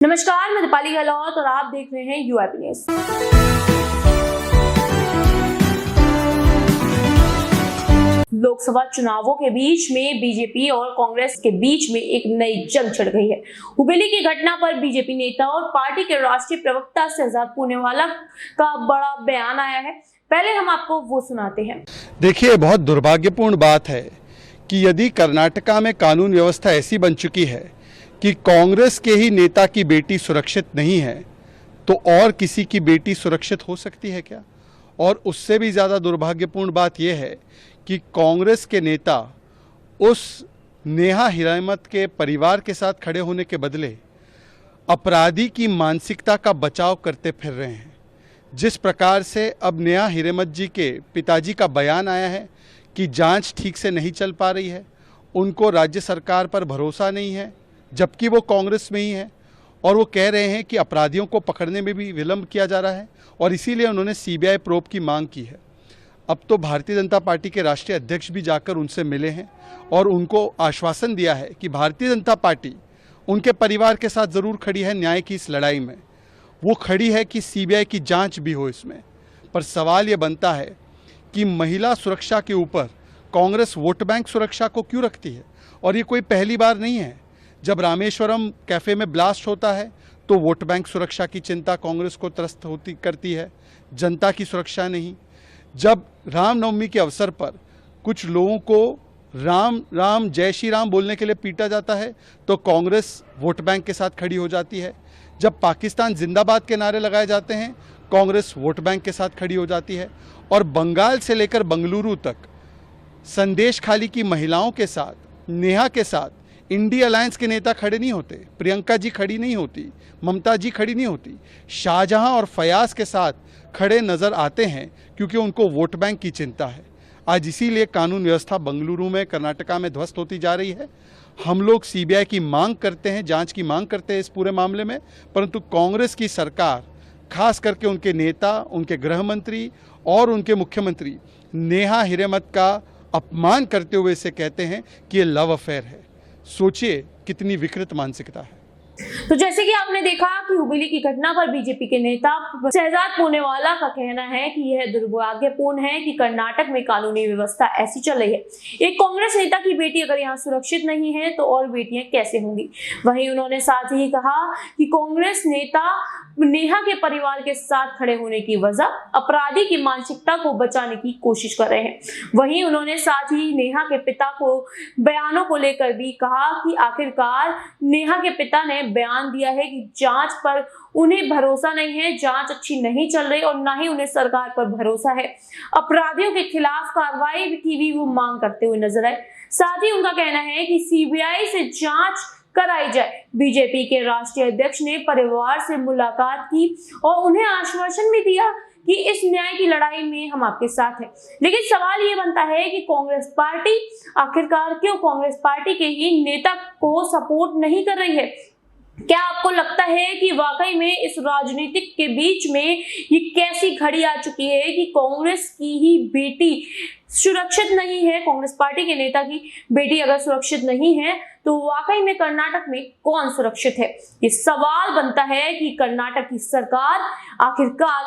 नमस्कार, मैं दीपाली गहलोत और आप देख रहे हैं यूआईपी न्यूज। लोकसभा चुनावों के बीच में बीजेपी और कांग्रेस के बीच में एक नई जंग छिड़ गई है। हुबेली की घटना पर बीजेपी नेता और पार्टी के राष्ट्रीय प्रवक्ता शहजाद पूनेवाला का बड़ा बयान आया है। पहले हम आपको वो सुनाते हैं। देखिए, बहुत दुर्भाग्यपूर्ण बात है कि यदि कर्नाटका में कानून व्यवस्था ऐसी बन चुकी है कि कांग्रेस के ही नेता की बेटी सुरक्षित नहीं है, तो और किसी की बेटी सुरक्षित हो सकती है क्या? और उससे भी ज़्यादा दुर्भाग्यपूर्ण बात यह है कि कांग्रेस के नेता उस नेहा हिरेमठ के परिवार के साथ खड़े होने के बदले अपराधी की मानसिकता का बचाव करते फिर रहे हैं। जिस प्रकार से अब नेहा हिरेमठ जी के पिताजी का बयान आया है कि जांच ठीक से नहीं चल पा रही है, उनको राज्य सरकार पर भरोसा नहीं है, जबकि वो कांग्रेस में ही है, और वो कह रहे हैं कि अपराधियों को पकड़ने में भी विलंब किया जा रहा है, और इसीलिए उन्होंने सीबीआई प्रोब की मांग की है। अब तो भारतीय जनता पार्टी के राष्ट्रीय अध्यक्ष भी जाकर उनसे मिले हैं और उनको आश्वासन दिया है कि भारतीय जनता पार्टी उनके परिवार के साथ ज़रूर खड़ी है न्याय की इस लड़ाई में। वो खड़ी है कि सीबीआई की जांच भी हो इसमें। पर सवाल ये बनता है कि महिला सुरक्षा के ऊपर कांग्रेस वोट बैंक सुरक्षा को क्यों रखती है? और ये कोई पहली बार नहीं है। जब रामेश्वरम कैफ़े में ब्लास्ट होता है तो वोट बैंक सुरक्षा की चिंता कांग्रेस को त्रस्त करती है, जनता की सुरक्षा नहीं। जब रामनवमी के अवसर पर कुछ लोगों को राम राम जय श्री राम बोलने के लिए पीटा जाता है तो कांग्रेस वोट बैंक के साथ खड़ी हो जाती है। जब पाकिस्तान जिंदाबाद के नारे लगाए जाते हैं, कांग्रेस वोट बैंक के साथ खड़ी हो जाती है। और बंगाल से लेकर बंगलुरु तक संदेश खाली की महिलाओं के साथ, नेहा के साथ इंडिया अलायंस के नेता खड़े नहीं होते, प्रियंका जी खड़ी नहीं होती, ममता जी खड़ी नहीं होती, शाहजहां और फयाज के साथ खड़े नज़र आते हैं क्योंकि उनको वोट बैंक की चिंता है। आज इसीलिए कानून व्यवस्था बंगलुरु में, कर्नाटका में ध्वस्त होती जा रही है। हम लोग सीबीआई की मांग करते हैं, जांच की मांग करते हैं इस पूरे मामले में, परंतु कांग्रेस की सरकार, खास करके उनके नेता, उनके गृह मंत्री और उनके मुख्यमंत्री नेहा हिरेमठ का अपमान करते हुए इसे कहते हैं कि ये लव अफेयर है। सोचिए कितनी विकृत मानसिकता है। तो जैसे कि आपने देखा कि हुबेली की घटना पर बीजेपी के नेता शहजाद पूनेवाला का कहना है कि यह दुर्भाग्यपूर्ण है कि कर्नाटक में कानूनी व्यवस्था ऐसी चल रही है। एक कांग्रेस नेता की बेटी अगर यहाँ सुरक्षित नहीं है तो और बेटियां कैसे होंगी? वहीं उन्होंने साथ ही कहा कि कांग्रेस नेता नेहा के परिवार के साथ खड़े होने की वजह अपराधी की मानसिकता को बचाने की कोशिश कर रहे हैं। वहीं उन्होंने साथ ही नेहा के पिता को बयानों को लेकर भी कहा कि आखिरकार नेहा के पिता ने बयान दिया है कि जांच पर उन्हें भरोसा नहीं है, जांच अच्छी नहीं चल रही और ना ही उन्हें सरकार पर भरोसा है। अपराधियों के खिलाफ कार्रवाई की भी वो मांग करते हुए नजर आए। साथ ही उनका कहना है कि सीबीआई से जांच कराई जाए। बीजेपी के राष्ट्रीय अध्यक्ष ने परिवार से मुलाकात की और उन्हें आश्वासन भी दिया कि इस न्याय की लड़ाई में हम आपके साथ हैं। लेकिन सवाल ये बनता है कि कांग्रेस पार्टी आखिरकार क्यों कांग्रेस पार्टी के ही नेता को सपोर्ट नहीं कर रही है? क्या आपको लगता है कि वाकई में इस राजनीतिक के बीच में ये कैसी घड़ी आ चुकी है कि कांग्रेस की ही बेटी सुरक्षित नहीं है? कांग्रेस पार्टी के नेता की बेटी अगर सुरक्षित नहीं है तो वाकई में कर्नाटक में कौन सुरक्षित है? ये सवाल बनता है कि कर्नाटक की सरकार आखिरकार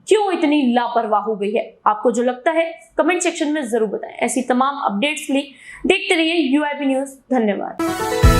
क्यों इतनी लापरवाह हो गई है। आपको जो लगता है कमेंट सेक्शन में जरूर बताएं। ऐसी तमाम अपडेट्स के लिए देखते रहिए यूआईपी न्यूज। धन्यवाद।